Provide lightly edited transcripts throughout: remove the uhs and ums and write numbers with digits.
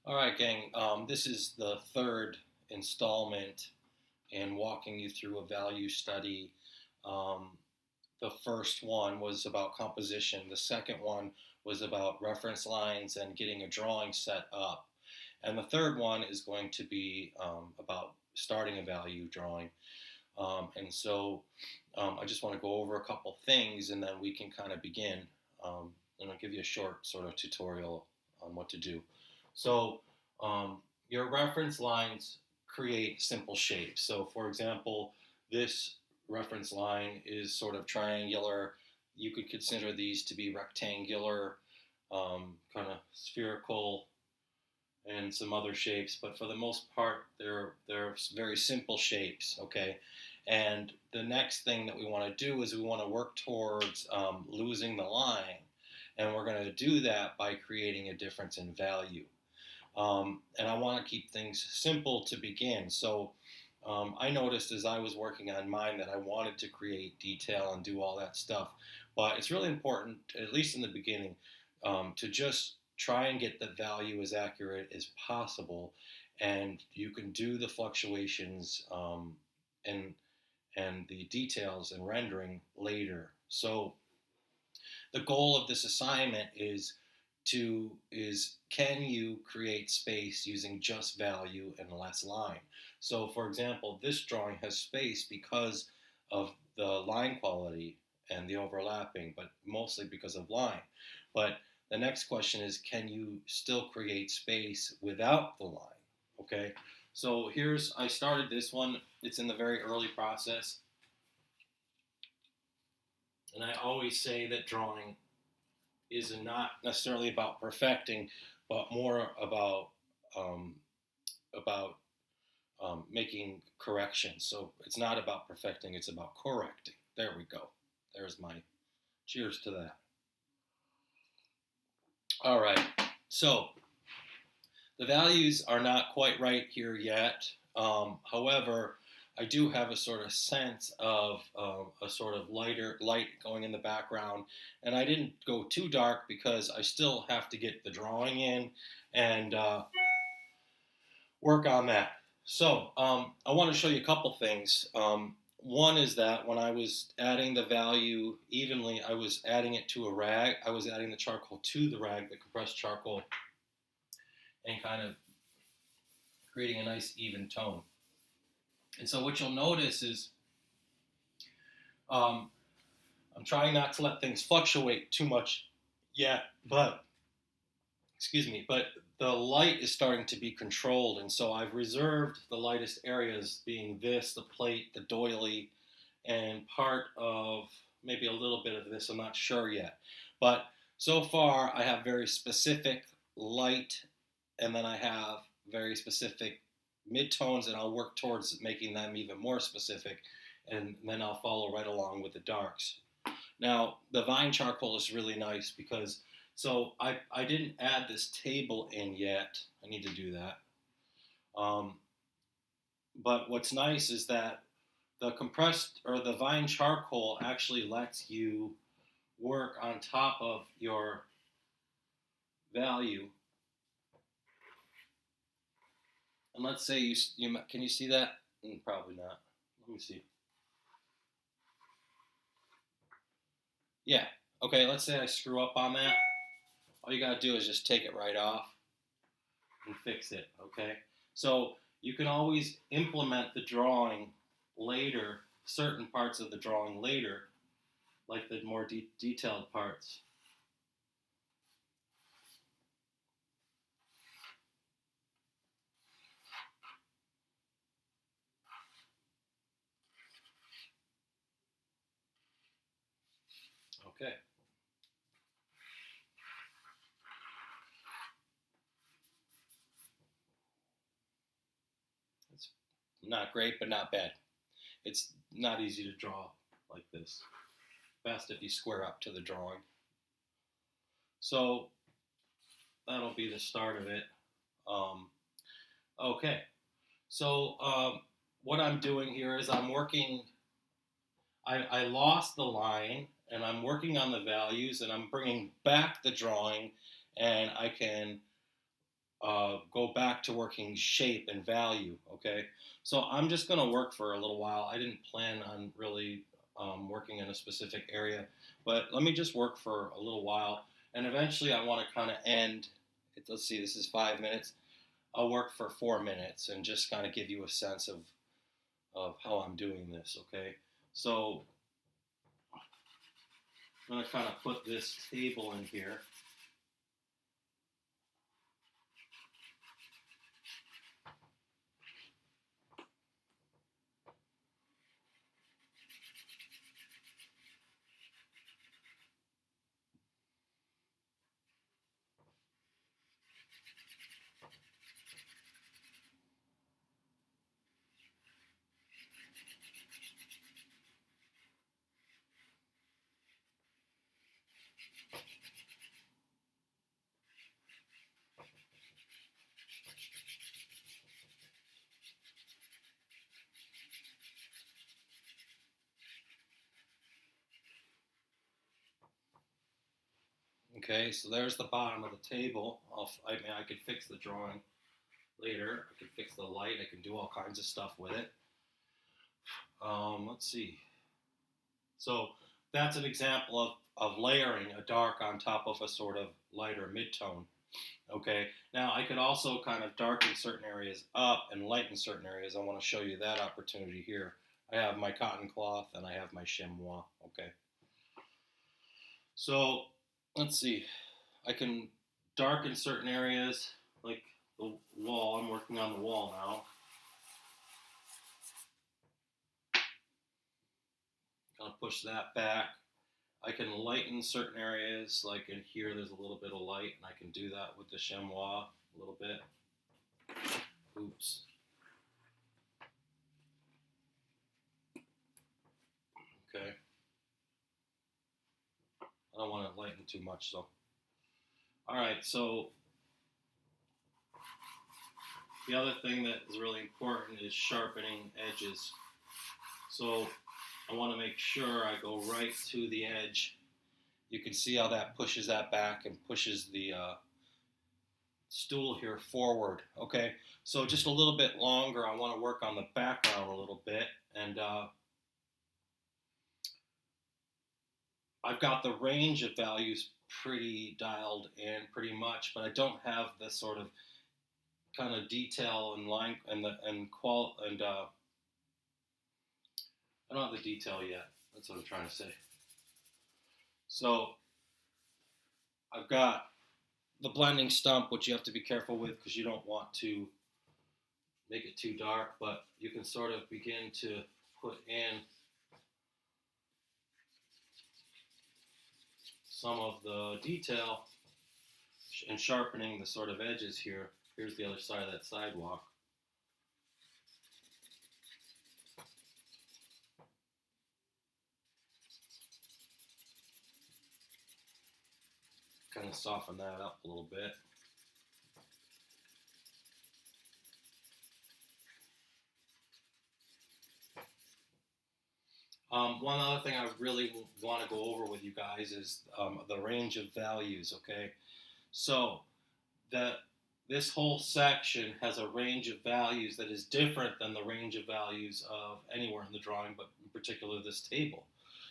All right, gang. This is the third installment in walking you through a value study. Um, the first one was about composition. The second one was about reference lines and getting a drawing set up. And the third one is going to be about starting a value drawing. I just want to go over a couple things and then we can kind of begin. And I'll give you a short sort of tutorial on what to do. So, your reference lines create simple shapes. So, for example, this reference line is sort of triangular. You could consider these to be rectangular, kind of spherical, and some other shapes, but for the most part, they're very simple shapes. Okay, and the next thing that we want to do is we want to work towards losing the line, and we're going to do that by creating a difference in value. And I want to keep things simple to begin. So I noticed as I was working on mine that I wanted to create detail and do all that stuff. But it's really important, at least in the beginning, to just try and get the value as accurate as possible. And you can do the fluctuations and the details and rendering later. So the goal of this assignment is can you create space using just value and less line? So for example, this drawing has space because of the line quality and the overlapping, but mostly because of line. But the next question is, can you still create space without the line? Okay, so I started this one. It's in the very early process. And I always say that drawing is not necessarily about perfecting, but more um, about making corrections. So it's not about perfecting; it's about correcting. There we go. There's my cheers to that. All right. So the values are not quite right here yet. However, I do have a sort of sense of a sort of light going in the background, and I didn't go too dark because I still have to get the drawing in and work on that. So I want to show you a couple things. One is that when I was adding the value evenly, I was adding it to a rag. I was adding the charcoal to the rag, the compressed charcoal, and kind of creating a nice even tone. And so what you'll notice is um, I'm trying not to let things fluctuate too much yet, but but the light is starting to be controlled, and so I've reserved the lightest areas being this, the plate, the doily, and part of maybe a little bit of this. I'm not sure yet, but so far I have very specific light, and then I have very specific midtones, and I'll work towards making them even more specific, and then I'll follow right along with the darks. Now, the vine charcoal is really nice because I didn't add this table in yet. I need to do that. Um, but what's nice is that the compressed or the vine charcoal actually lets you work on top of your value. And let's say you can you see that? Probably not. Let me see. Yeah. Okay, let's say I screw up on that. All you got to do is just take it right off and fix it, okay? So you can always implement the drawing later, certain parts of the drawing later, like the more detailed parts. Okay. It's not great, but not bad. It's not easy to draw like this. Best if you square up to the drawing. So that'll be the start of it. Um, okay. So what I'm doing here is I'm working. I lost the line, and I'm working on the values, and I'm bringing back the drawing, and I can go back to working shape and value. Okay, so I'm just going to work for a little while. I didn't plan on really working in a specific area, but let me just work for a little while, and eventually I want to kind of end. Let's see, this is 5 minutes. I'll work for 4 minutes and just kind of give you a sense of how I'm doing this. Okay, so I'm going to kind of put this table in here. Okay, so there's the bottom of the table. I mean, I could fix the drawing later. I could fix the light. I can do all kinds of stuff with it. Let's see. So that's an example of layering a dark on top of a sort of lighter midtone. Okay, now I could also kind of darken certain areas up and lighten certain areas. I want to show you that opportunity here. I have my cotton cloth and I have my chamois. Okay, so let's see. I can darken certain areas like the wall. I'm working on the wall now. Kind of push that back. I can lighten certain areas, like in here there's a little bit of light, and I can do that with the chamois a little bit. Oops. Okay. I don't want to lighten too much, so. All right, so the other thing that is really important is sharpening edges. So I want to make sure I go right to the edge. You can see how that pushes that back and pushes the stool here forward. Okay, so just a little bit longer. I want to work on the background a little bit, and I've got the range of values pretty dialed in pretty much, but I don't have the sort of kind of detail and line and I don't have the detail yet. That's what I'm trying to say. So I've got the blending stump, which you have to be careful with because you don't want to make it too dark, but you can sort of begin to put in some of the detail and sharpening the sort of edges here. Here's the other side of that sidewalk. Kind of soften that up a little bit. One other thing I really want to go over with you guys is the range of values, okay? So this whole section has a range of values that is different than the range of values of anywhere in the drawing, but in particular this table.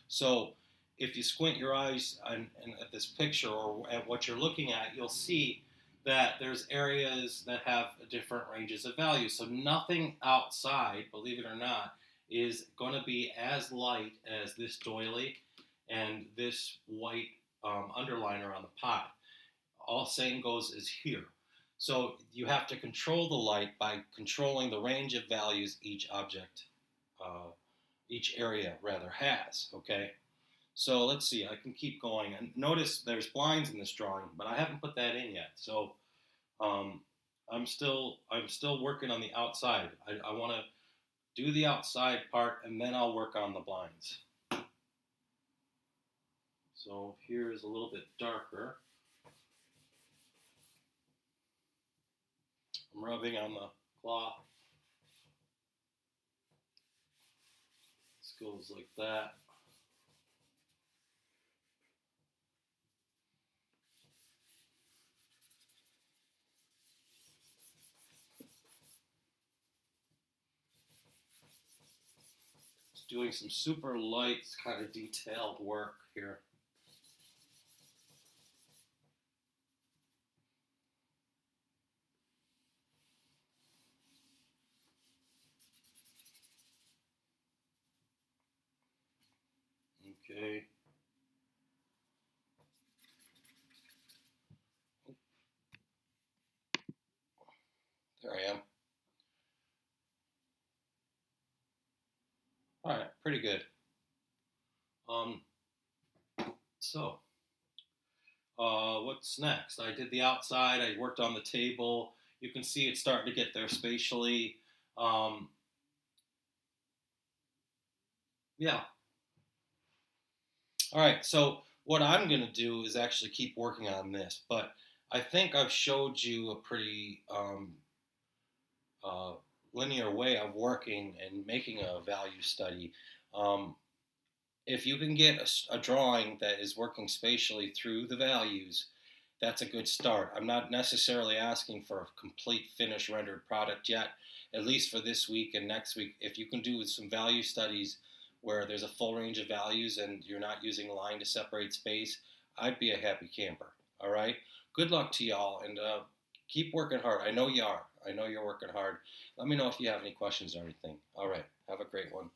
So if you squint your eyes at this picture or at what you're looking at, you'll see that there's areas that have different ranges of values. So nothing outside, believe it or not, is going to be as light as this doily and this white underliner on the pot. All same goes as here. So you have to control the light by controlling the range of values each object, each area rather has, okay? So let's see, I can keep going. And notice there's blinds in this drawing, but I haven't put that in yet. So I'm still working on the outside. I want to do the outside part, and then I'll work on the blinds. So here's a little bit darker. I'm rubbing on the cloth. This goes like that. doing some super light kind of detailed work here. Okay. There I am. All right, pretty good. Um, so, what's next? I did the outside. I worked on the table. You can see it's starting to get there spatially. Um, yeah. All right. So what I'm going to do is actually keep working on this, but I think I've showed you a pretty uh, linear way of working and making a value study. Um, if you can get a drawing that is working spatially through the values, that's a good start. I'm not necessarily asking for a complete finished rendered product yet, at least for this week and next week. If you can do some value studies where there's a full range of values and you're not using line to separate space, I'd be a happy camper. All right. Good luck to y'all and keep working hard. I know you are. I know you're working hard. Let me know if you have any questions or anything. All right. Have a great one.